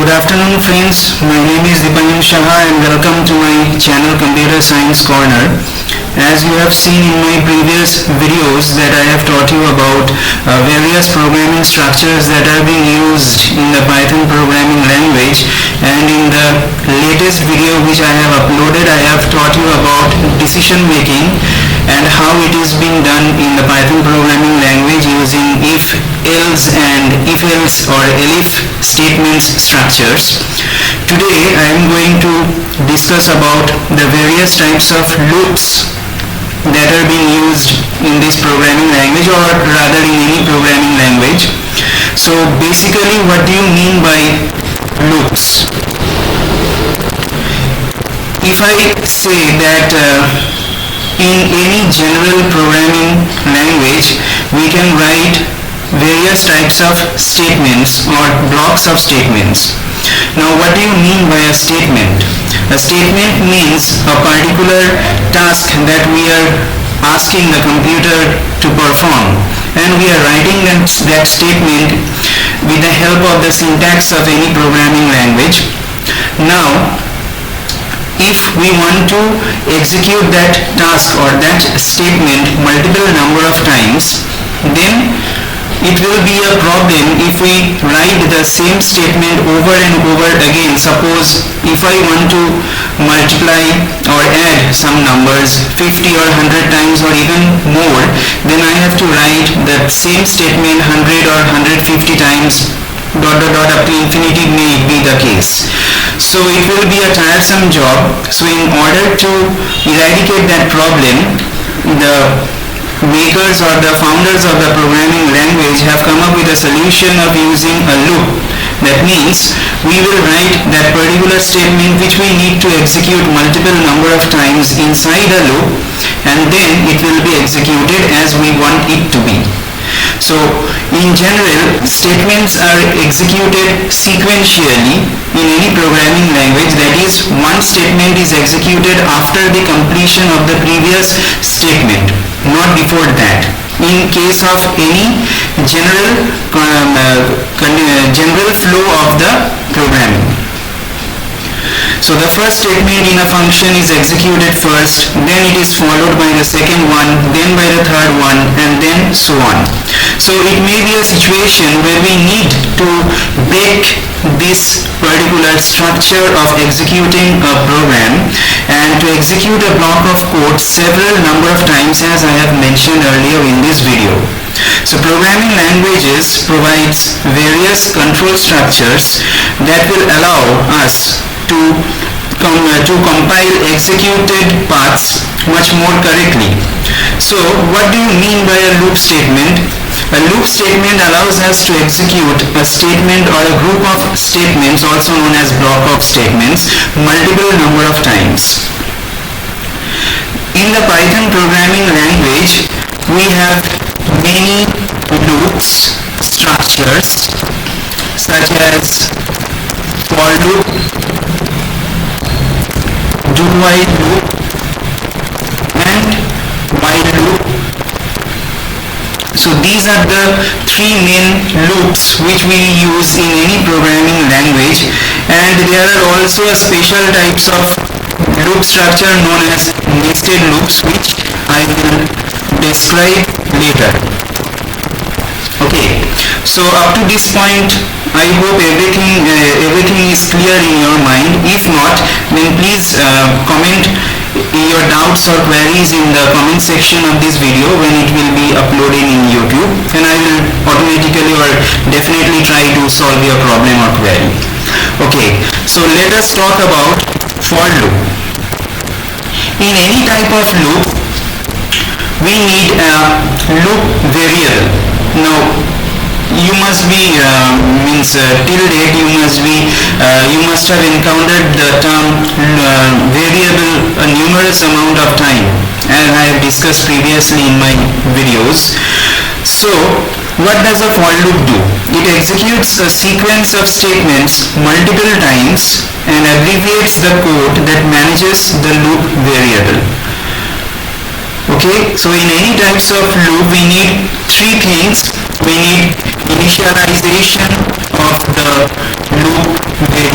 Good afternoon friends, my name is Dipanjan Shaha and welcome to my channel Computer Science Corner. As you have seen in my previous videos that I have taught you about various programming structures that are being used in the Python programming language, and in the latest video which I have uploaded I have taught you about decision making and how it is being done in the Python programming language using if, else and if else or elif statements structures. Today I am going to discuss about the various types of loops that are being used in this programming language, or rather in any programming language. So basically, what do you mean by loops? If I say that in any general programming language we can write various types of statements or blocks of statements. Now what do you mean by a statement? A statement means a particular task that we are asking the computer to perform, and we are writing that statement with the help of the syntax of any programming language. Now if we want to execute that task or that statement multiple number of times, then it will be a problem if we write the same statement over and over again. Suppose if I want to multiply or add some numbers 50 or 100 times or even more, then I have to write the same statement 100 or 150 times dot dot dot up to infinity may be the case. So it will be a tiresome job. So in order to eradicate that problem, the makers or the founders of the programming language have come up with a solution of using a loop. That means we will write that particular statement which we need to execute multiple number of times inside a loop, and then it will be executed as we want it to be. So in general, statements are executed sequentially in any programming language. That is, one statement is executed after the completion of the previous statement, not before that, in case of any general flow of the programming. So the first statement in a function is executed first, then it is followed by the second one, then by the third one, and then so on. So it may be a situation where we need to break this particular structure of executing a program and to execute a block of code several number of times, as I have mentioned earlier in this video. So programming languages provides various control structures that will allow us to compile executed paths much more correctly. So what do you mean by a loop statement? A loop statement allows us to execute a statement or a group of statements, also known as block of statements, multiple number of times. In the Python programming language, we have many loops structures such as for loop, do while loop and while loop. So these are the three main loops which we use in any programming language, and there are also special types of loop structure known as nested loops, which I will describe later. Okay, so up to this point I hope everything is clear in your mind. If not, then please comment your doubts or queries in the comment section of this video when it will be uploaded in YouTube, and I will automatically or definitely try to solve your problem or query. Okay, so let us talk about for loop. In any type of loop, we need a loop variable. Now you must be till date you must have encountered the term variable a numerous amount of time, as I have discussed previously in my videos. So what does a for loop do? It executes a sequence of statements multiple times and abbreviates the code that manages the loop variable. Okay, so in any types of loop we need three things. We need initialization of the loop variable.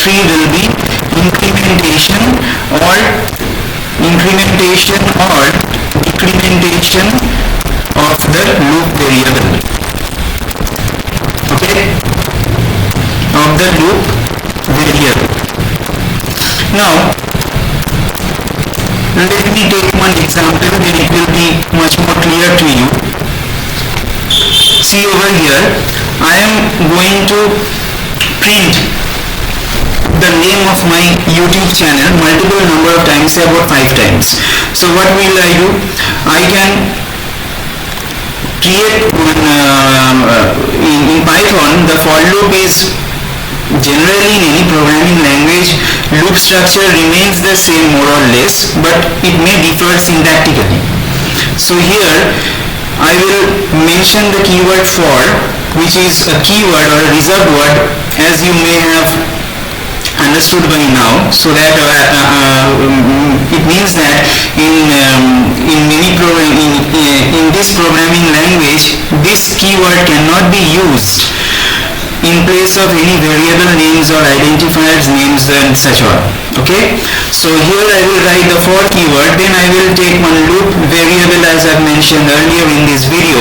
3 will be incrementation or decrementation of the loop variable. Okay, of the loop variable. Now let me take one example, then it will be much more clear to you. See over here, I am going to print the name of my YouTube channel multiple number of times, say about 5 times. So what will I do? I can create in Python. The for loop is generally in any programming language, loop structure remains the same more or less, but it may differ syntactically. So here I will mention the keyword for, which is a keyword or a reserved word, as you may have understood by now. So that it means that in this programming language, this keyword cannot be used in place of any variable names or identifiers names and such on. Okay, so here I will write the for keyword, then I will take one loop variable as I mentioned earlier in this video.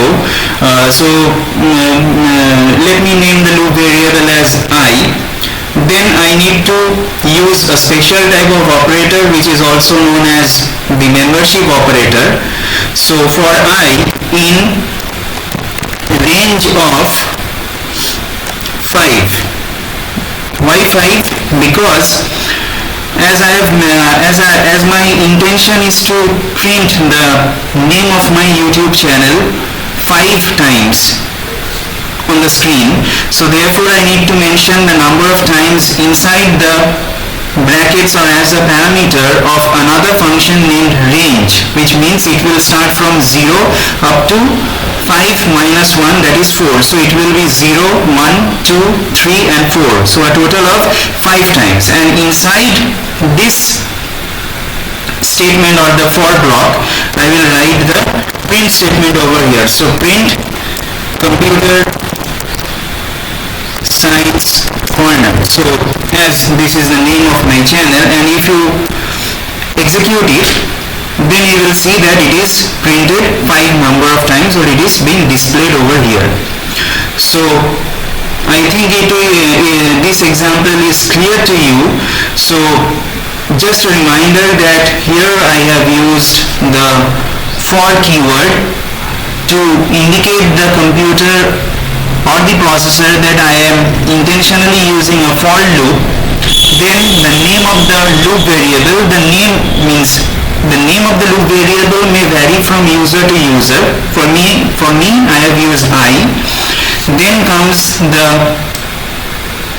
Let me name the loop variable as I. Then I need to use a special type of operator which is also known as the membership operator. So for I in range of 5. Why 5? Because as my intention is to print the name of my YouTube channel 5 times on the screen, so therefore I need to mention the number of times inside the brackets or as a parameter of another function named range, which means it will start from 0 up to 5 minus 1, that is 4. So it will be 0, 1, 2, 3 and 4. So a total of 5 times. And inside this statement or the for block, I will write the print statement over here. So print computer science corner. So as this is the name of my channel, and if you execute it, then you will see that it is printed 5 number of times, or it is being displayed over here. So I think this example is clear to you. So just a reminder that here I have used the for keyword to indicate the computer or the processor that I am intentionally using a for loop. Then the name of the loop variable, the name means the name of the loop variable may vary from user to user. For me I have used I. Then comes the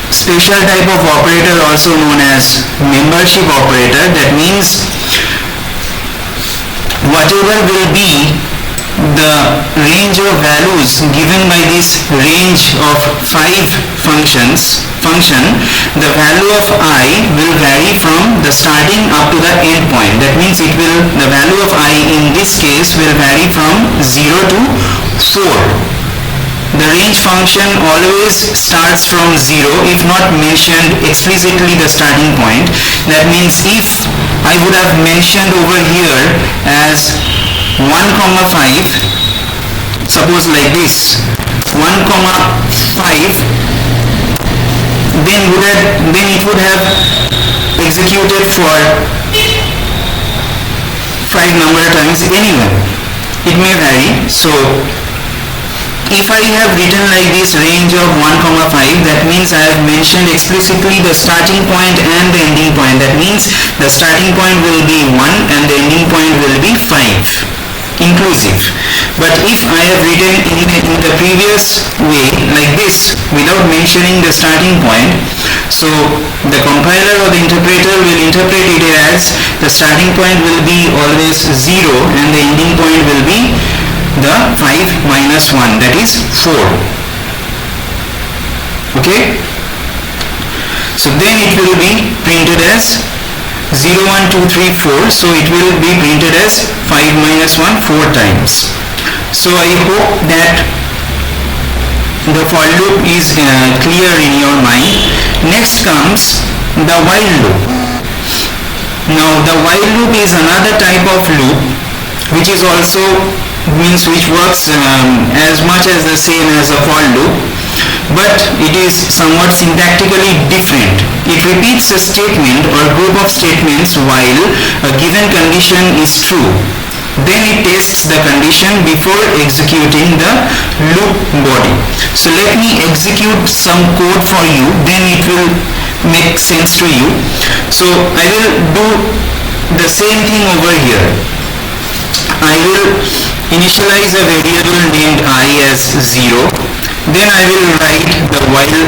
special type of operator also known as membership operator. That means whatever will be the range of values given by this range of 5 function, the value of I will vary from the starting up to the end point. That means the value of I in this case will vary from 0 to 4. The range function always starts from 0 if not mentioned explicitly the starting point. That means if I would have mentioned over here as 1, 5, suppose like this, 1, 5, then it would have executed for 5 number of times anyway. It may vary. So if I have written like this range of 1, 5, that means I have mentioned explicitly the starting point and the ending point. That means the starting point will be 1 and the ending point will be 5 inclusive. But if I have written in the previous way like this without mentioning the starting point, so the compiler or the interpreter will interpret it as the starting point will be always 0 and the ending point will be the 5 minus 1, that is 4. Okay, so then it will be printed as 0, 1, 2, 3, 4. So it will be printed as 5 minus 1 4 times. So I hope that the for loop is clear in your mind. Next comes the while loop. Now the while loop is another type of loop which is also which works as much as the same as a for loop, but it is somewhat syntactically different. It repeats a statement or group of statements while a given condition is true. Then it tests the condition before executing the loop body. So let me execute some code for you, then it will make sense to you. So I will do the same thing over here. I will initialize a variable named I as 0. Then I will write the while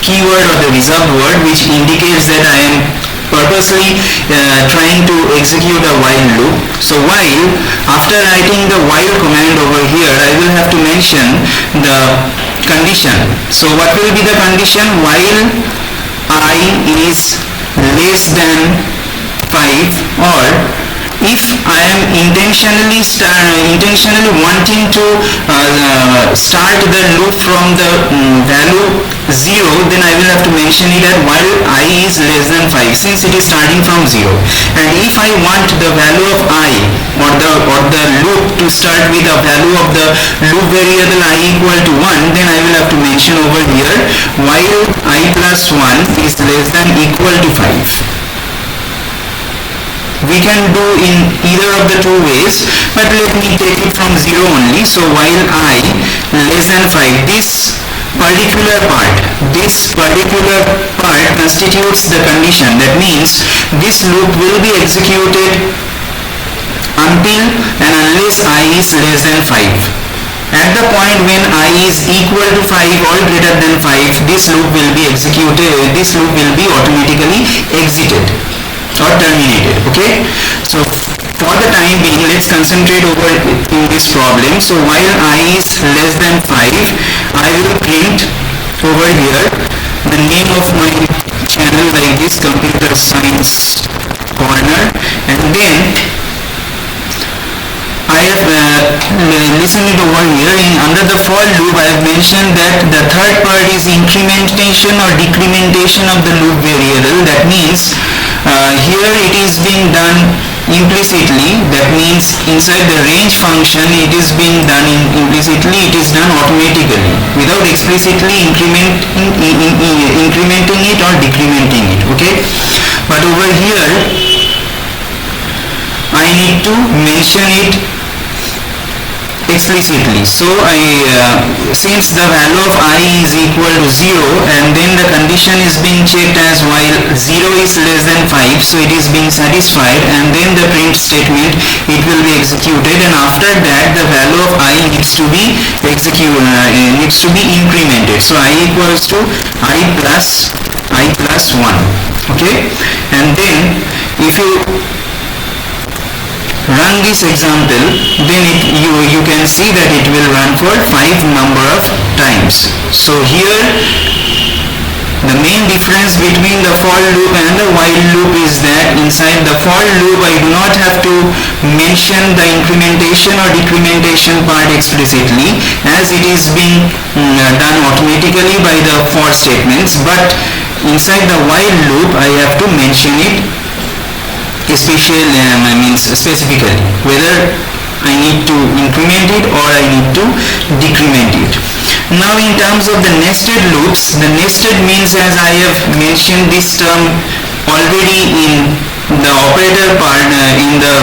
keyword or the reserved word which indicates that I am purposely trying to execute a while loop. So while, after writing the while command over here, I will have to mention the condition. So what will be the condition? While I is less than 5, or if I am intentionally wanting to start the loop from the value 0, then I will have to mention it at while I is less than 5, since it is starting from 0. And if I want the value of I or the loop to start with a value of the loop variable I equal to 1, then I will have to mention over here while I plus 1 is less than equal to 5. We can do in either of the two ways, but let me take it from 0 only. So while I less than 5, this particular part constitutes the condition. That means this loop will be executed until and unless I is less than 5. At the point when I is equal to 5 or greater than 5, this loop will be executed, this loop will be automatically exited or terminated. Okay, so for the time being, let's concentrate over in this problem. So while I is less than 5, I will print over here the name of my channel like this, Computer Science Corner, and then I have listened it over here. Under the for loop, I have mentioned that the third part is incrementation or decrementation of the loop variable. That means here it is being done implicitly. That means inside the range function it is being done implicitly, it is done automatically without explicitly incrementing it or decrementing it. Okay, but over here I need to mention it explicitly. So since the value of I is equal to 0 and then the condition is being checked as while 0 is less than 5, so it is being satisfied, and then the print statement, it will be executed, and after that the value of I needs to be incremented. So I equals to I plus 1. Okay, and then if you run this example, then you can see that it will run for 5 number of times. So here the main difference between the for loop and the while loop is that inside the for loop I do not have to mention the incrementation or decrementation part explicitly, as it is being done automatically by the for statements, but inside the while loop I have to mention it specifically, whether I need to increment it or I need to decrement it. Now in terms of the nested loops, the nested means, as I have mentioned this term already in the operator part, in the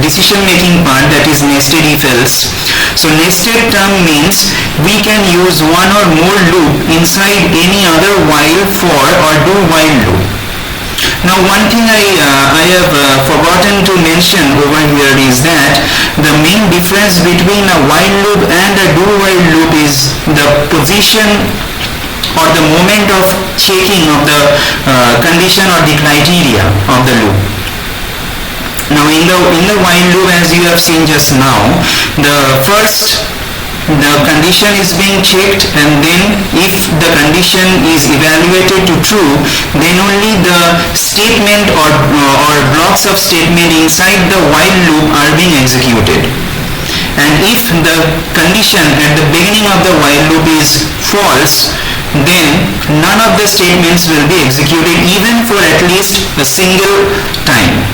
decision making part, that is nested if else. So nested term means we can use one or more loop inside any other while, for or do while loop. Now one thing I have forgotten to mention over here is that the main difference between a while loop and a do while loop is the position or the moment of checking of the condition or the criteria of the loop. Now in the while loop, as you have seen just now, the condition is being checked, and then if the condition is evaluated to true, then only the statement or blocks of statement inside the while loop are being executed. And if the condition at the beginning of the while loop is false, then none of the statements will be executed even for at least a single time.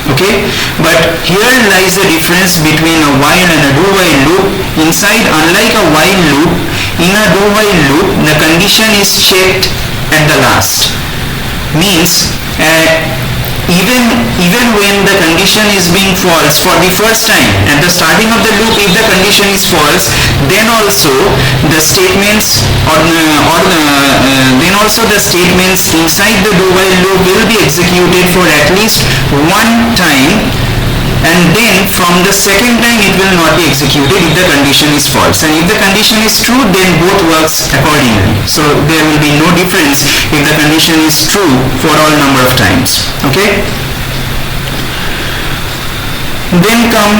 Okay, but here lies the difference between a while and a do-while loop. Inside, unlike a while loop, in a do-while loop the condition is checked at the last. Means even when the condition is being false for the first time at the starting of the loop, if the condition is false, then also the statements then also the statements inside the do-while loop will be executed for at least one time, and then from the second time it will not be executed if the condition is false, and if the condition is true, then both works accordingly. So there will be no difference if the condition is true for all number of times. Okay, then come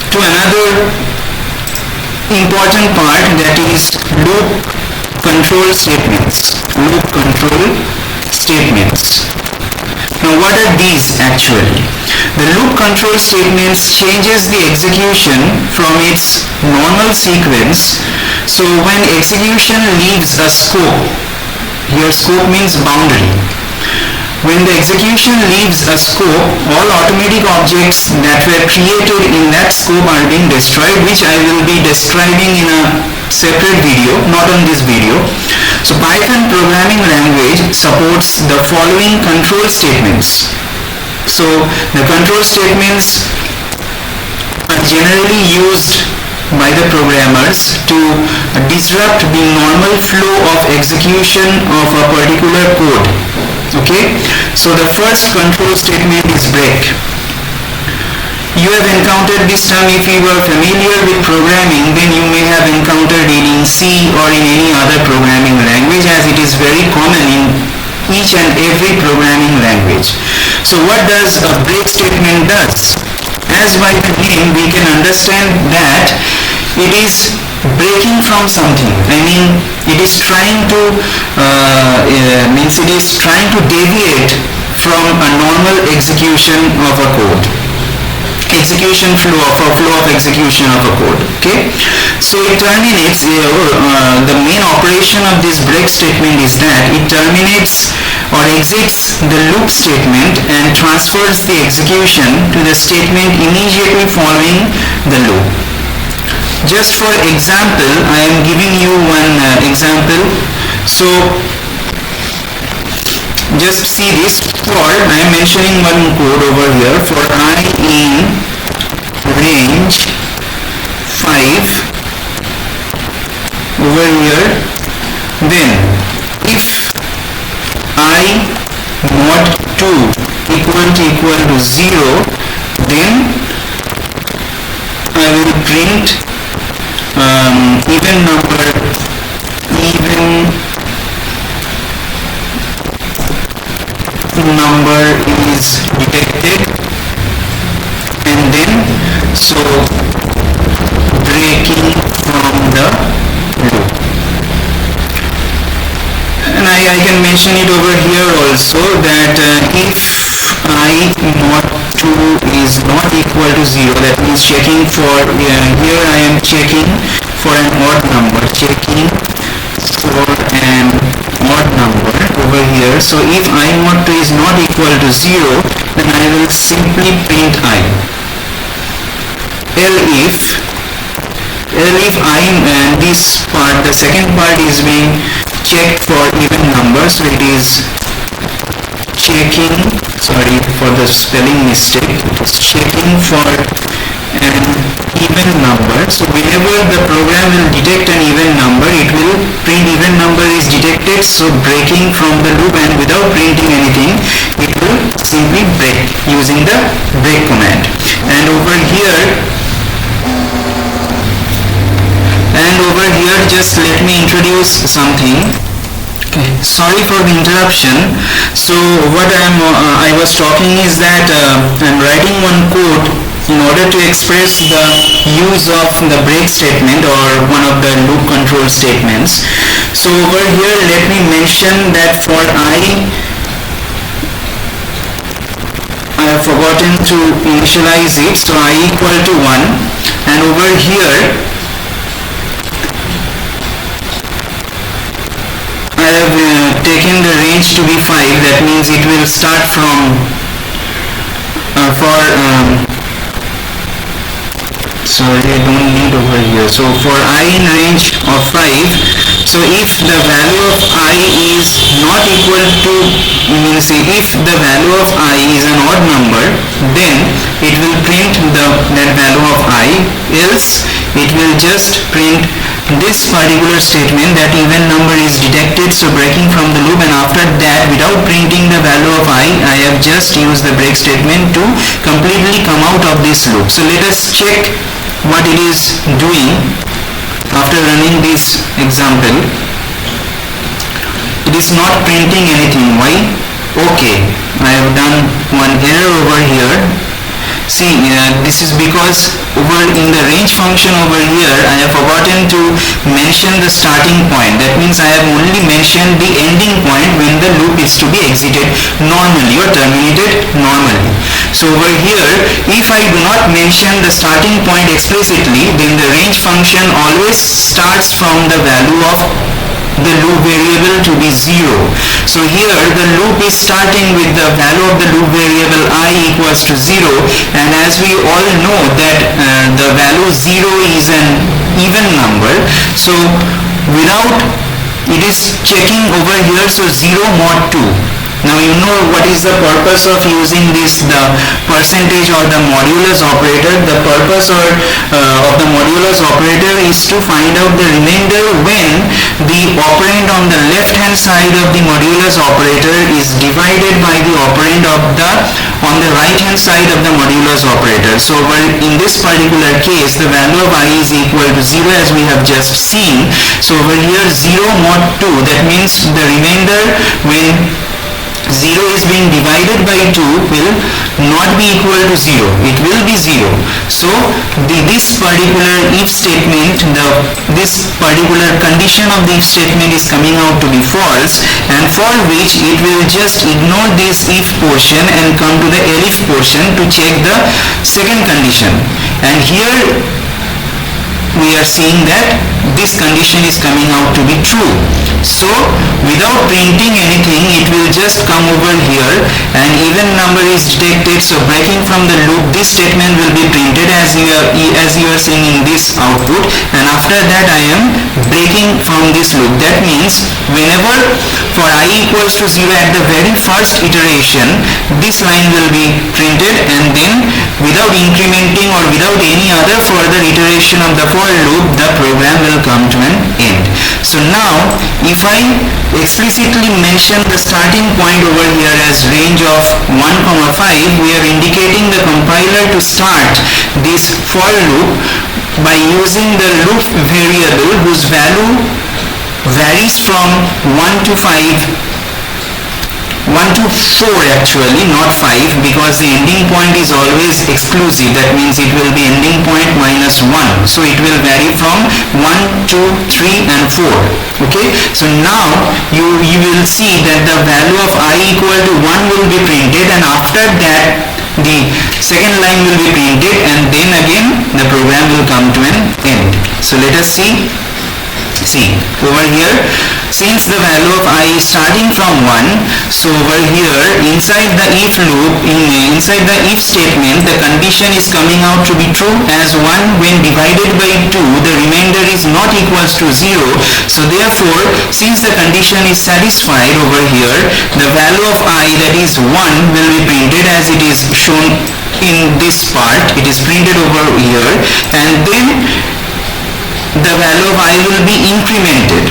to another important part, that is loop control statements. Loop control statements. Now what are these actually? The loop control statements changes the execution from its normal sequence. So when execution leaves a scope, here scope means boundary. When the execution leaves a scope, all automatic objects that were created in that scope are being destroyed, which I will be describing in a separate video, not on this video. So Python programming language supports the following control statements. So the control statements are generally used by the programmers to disrupt the normal flow of execution of a particular code. Okay, so the first control statement is break. You have encountered this term if you were familiar with programming, then you may have encountered it in C or in any other programming language, as it is very common in each and every programming language. So what does a break statement does? As by the name we can understand that it is breaking from something. I mean, it is trying to deviate from a normal execution of a code. Flow of execution of a code. Okay, so it terminates the main operation of this break statement is that it terminates or exits the loop statement and transfers the execution to the statement immediately following the loop. Just for example, I am giving you one example. So just see this. For I am mentioning one code over here. For I in range 5 over here, then if I mod 2 equal to 0, then I will print even number is detected, and then so breaking from the loop. And I can mention it over here also that if I mod 2 is not equal to 0, that means checking for here I am checking for an odd number, checking for an odd number over here. So if I mod 2 is not equal to 0, then I will simply print I. If I, this part, the second part is being checked for even number, so it is checking, sorry for the spelling mistake, it is checking for an even number. So whenever the program will detect an even number, it will print even number is detected, so breaking from the loop, and without printing anything it will simply break using the break command. And over here just let me introduce something. Okay, sorry for the interruption. So what I was talking is that I'm writing one code in order to express the use of the break statement or one of the loop control statements. So over here let me mention that for I have forgotten to initialize it, so I equal to 1, and over here I to be 5, that means it will start from sorry, I don't need over here. So for I in range of 5, so if the value of I is not equal to, means if the value of I is an odd number, then it will print that value of I, else it will just print this particular statement that even number is detected, so breaking from the loop, and after that, without printing the value of I have just used the break statement to completely come out of this loop. So let us check what it is doing after running this example. It is not printing anything. Why? Okay, I have done one error over here. See, this is because over in the range function over here, I have forgotten to mention the starting point. That means I have only mentioned the ending point when the loop is to be exited normally or terminated normally. So over here, if I do not mention the starting point explicitly, then the range function always starts from the value of the loop variable to be 0. So here the loop is starting with the value of the loop variable I equals to 0, and as we all know that the value 0 is an even number, so without, it is checking over here, so 0 mod 2. Now you know what is the purpose of using this, the percentage or the modulus operator. The purpose of the modulus operator is to find out the remainder when the operand on the left hand side of the modulus operator is divided by the operand on the right hand side of the modulus operator. So in this particular case, the value of I is equal to 0 as we have just seen. So over here 0 mod 2, that means the remainder when 0 is being divided by 2 will not be equal to 0. It will be 0. So this particular if statement, this particular condition of the if statement is coming out to be false, and for which it will just ignore this if portion and come to the elif portion to check the second condition. And here we are seeing that this condition is coming out to be true. So without printing anything, it will just come over here and even number is detected, so breaking from the loop, this statement will be printed as you are seeing in this output, and after that I am breaking from this loop. That means whenever for I equals to 0 at the very first iteration, this line will be printed, and then without incrementing or without any other further iteration of the for loop, the program will come to an end. So now if I explicitly mention the starting point over here as range of 1, 5, we are indicating the compiler to start this for loop by using the loop variable whose value varies from 1 to 5, 1 to 4 actually, not 5, because the ending point is always exclusive. That means it will be ending point minus 1. So it will vary from 1, 2, 3 and 4. Okay, so now you will see that the value of I equal to 1 will be printed, and after that the second line will be printed, and then again the program will come to an end. So let us see over here, since the value of I is starting from 1, so over here inside the if loop, inside the if statement, the condition is coming out to be true as 1 when divided by 2, the remainder is not equals to 0. So therefore, since the condition is satisfied over here, the value of I, that is 1, will be printed as it is shown in this part. It is printed over here, and then the value of I will be incremented.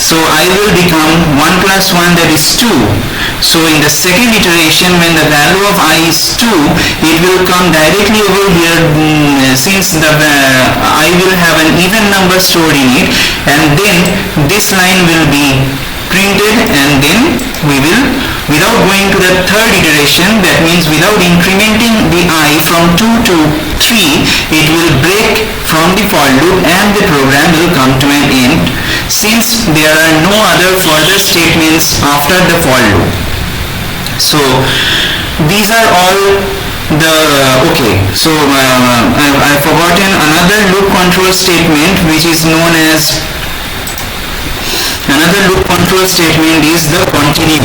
So I will become 1 plus 1, that is 2. So in the second iteration, when the value of I is 2, it will come directly over here, since I will have an even number stored in it, and then this line will be printed, and then we will, without going to the third iteration, that means without incrementing the I from 2 to 3, it will break from the for loop and the program will come to an end, since there are no other further statements after the for loop. So these are all the okay. So I've forgotten another loop control statement which is known as Another loop control statement is the continue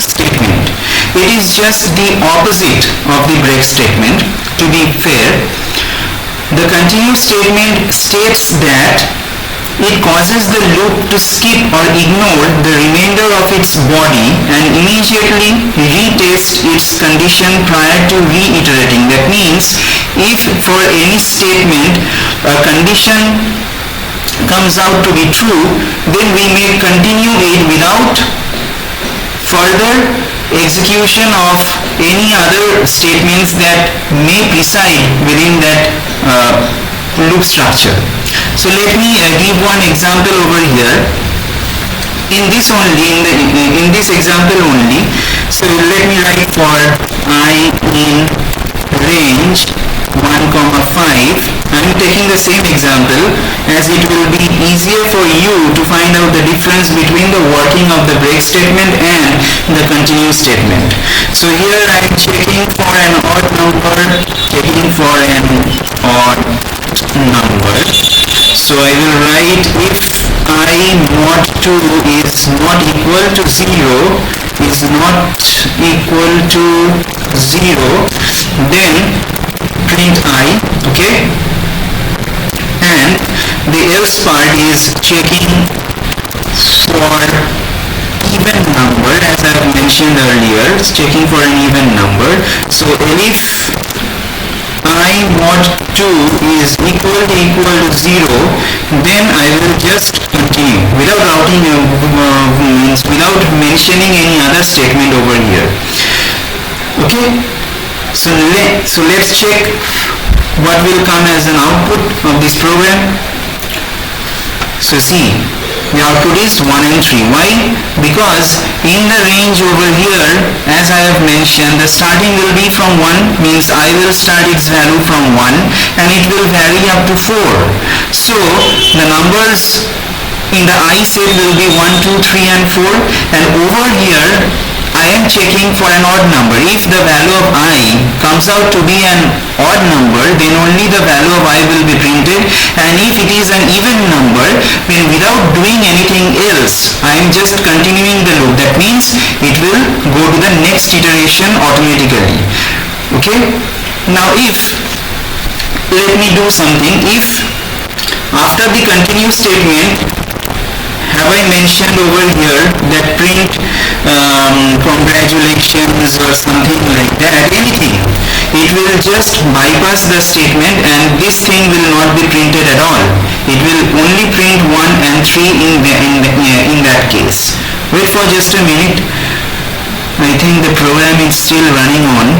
statement. It is just the opposite of the break statement. To be fair, the continue statement states that it causes the loop to skip or ignore the remainder of its body and immediately retest its condition prior to reiterating. That means if for any statement a condition comes out to be true, then we may continue it without further execution of any other statements that may preside within that loop structure. So let me give one example over here. In this example only, so let me write for I in range 1, 5. I'm taking the same example as it will be easier for you to find out the difference between the working of the break statement and the continue statement. So here I'm checking for an odd number, checking for an odd number. So I will write if I mod 2 is not equal to 0, is not equal to 0, then print I, okay? And the else part is checking for even number, as I have mentioned earlier, it's checking for an even number. So if I mod 2 is equal to 0, then I will just continue without routing without mentioning any other statement over here. Okay, so let's check what will come as an output of this program. So see, the output is 1 and 3. Why? Because in the range over here, as I have mentioned, the starting will be from 1, means I will start its value from 1 and it will vary up to 4. So the numbers in the I set will be 1, 2, 3 and 4, and over here I am checking for an odd number. If the value of I comes out to be an odd number, then only the value of I will be printed, and if it is an even number, then without doing anything else, I am just continuing the loop. That means it will go to the next iteration automatically. Okay? Now let me do something. If after the continue statement, have I mentioned over here that print congratulations or something like that, anything, it will just bypass the statement and this thing will not be printed at all. It will only print 1 and 3 in that case. Wait for just a minute. I think the program is still running on.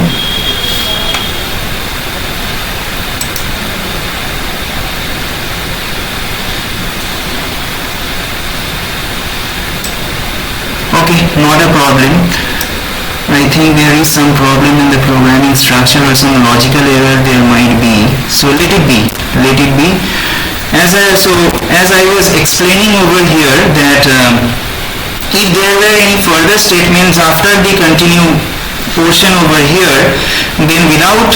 Okay, not a problem. I think there is some problem in the programming structure or some logical error there might be. So let it be. As I was explaining over here that if there were any further statements after the continue portion over here, then without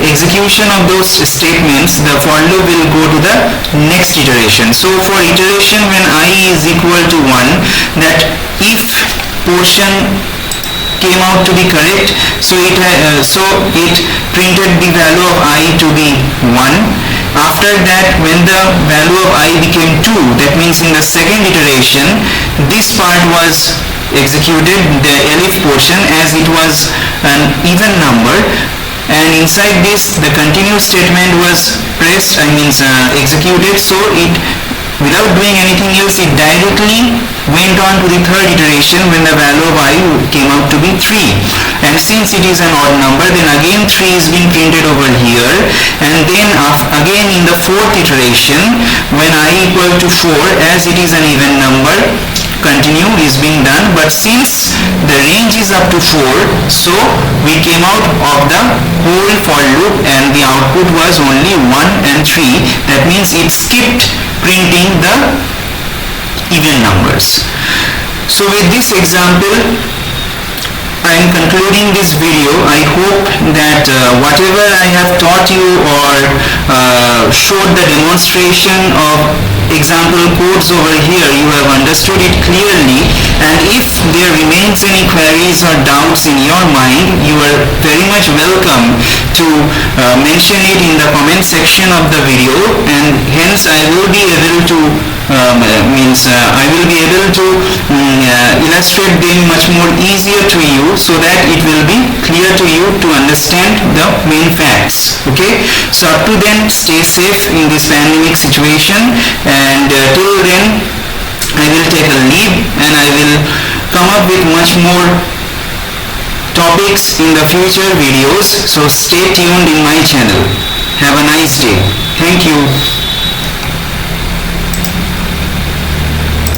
execution of those statements, the for loop will go to the next iteration. So for iteration when I is equal to 1, that if portion came out to be correct, so it printed the value of I to be 1. After that, when the value of I became 2, that means in the second iteration, this part was executed, the elif portion, as it was an even number, and inside this the continue statement was executed, so it, without doing anything else, it directly went on to the third iteration when the value of I came out to be 3. And since it is an odd number, then again 3 is being printed over here, and then again in the fourth iteration when I equal to 4, as it is an even number, continue is being done. But since the range is up to 4, so we came out of the whole for loop and the output was only 1 and 3. That means it skipped printing the even numbers. So with this example, I am concluding this video. I hope that whatever I have taught you or showed the demonstration of example codes over here, you have understood it clearly, and if there remains any queries or doubts in your mind, you are very much welcome to mention it in the comment section of the video, and hence I will be able to I will be able to illustrate them much more easier to you, so that it will be clear to you to understand the main facts. Okay, so up to then, stay safe in this pandemic situation, and till then I will take a leave, and I will come up with much more topics in the future videos. So stay tuned in my channel. Have a nice day. Thank you.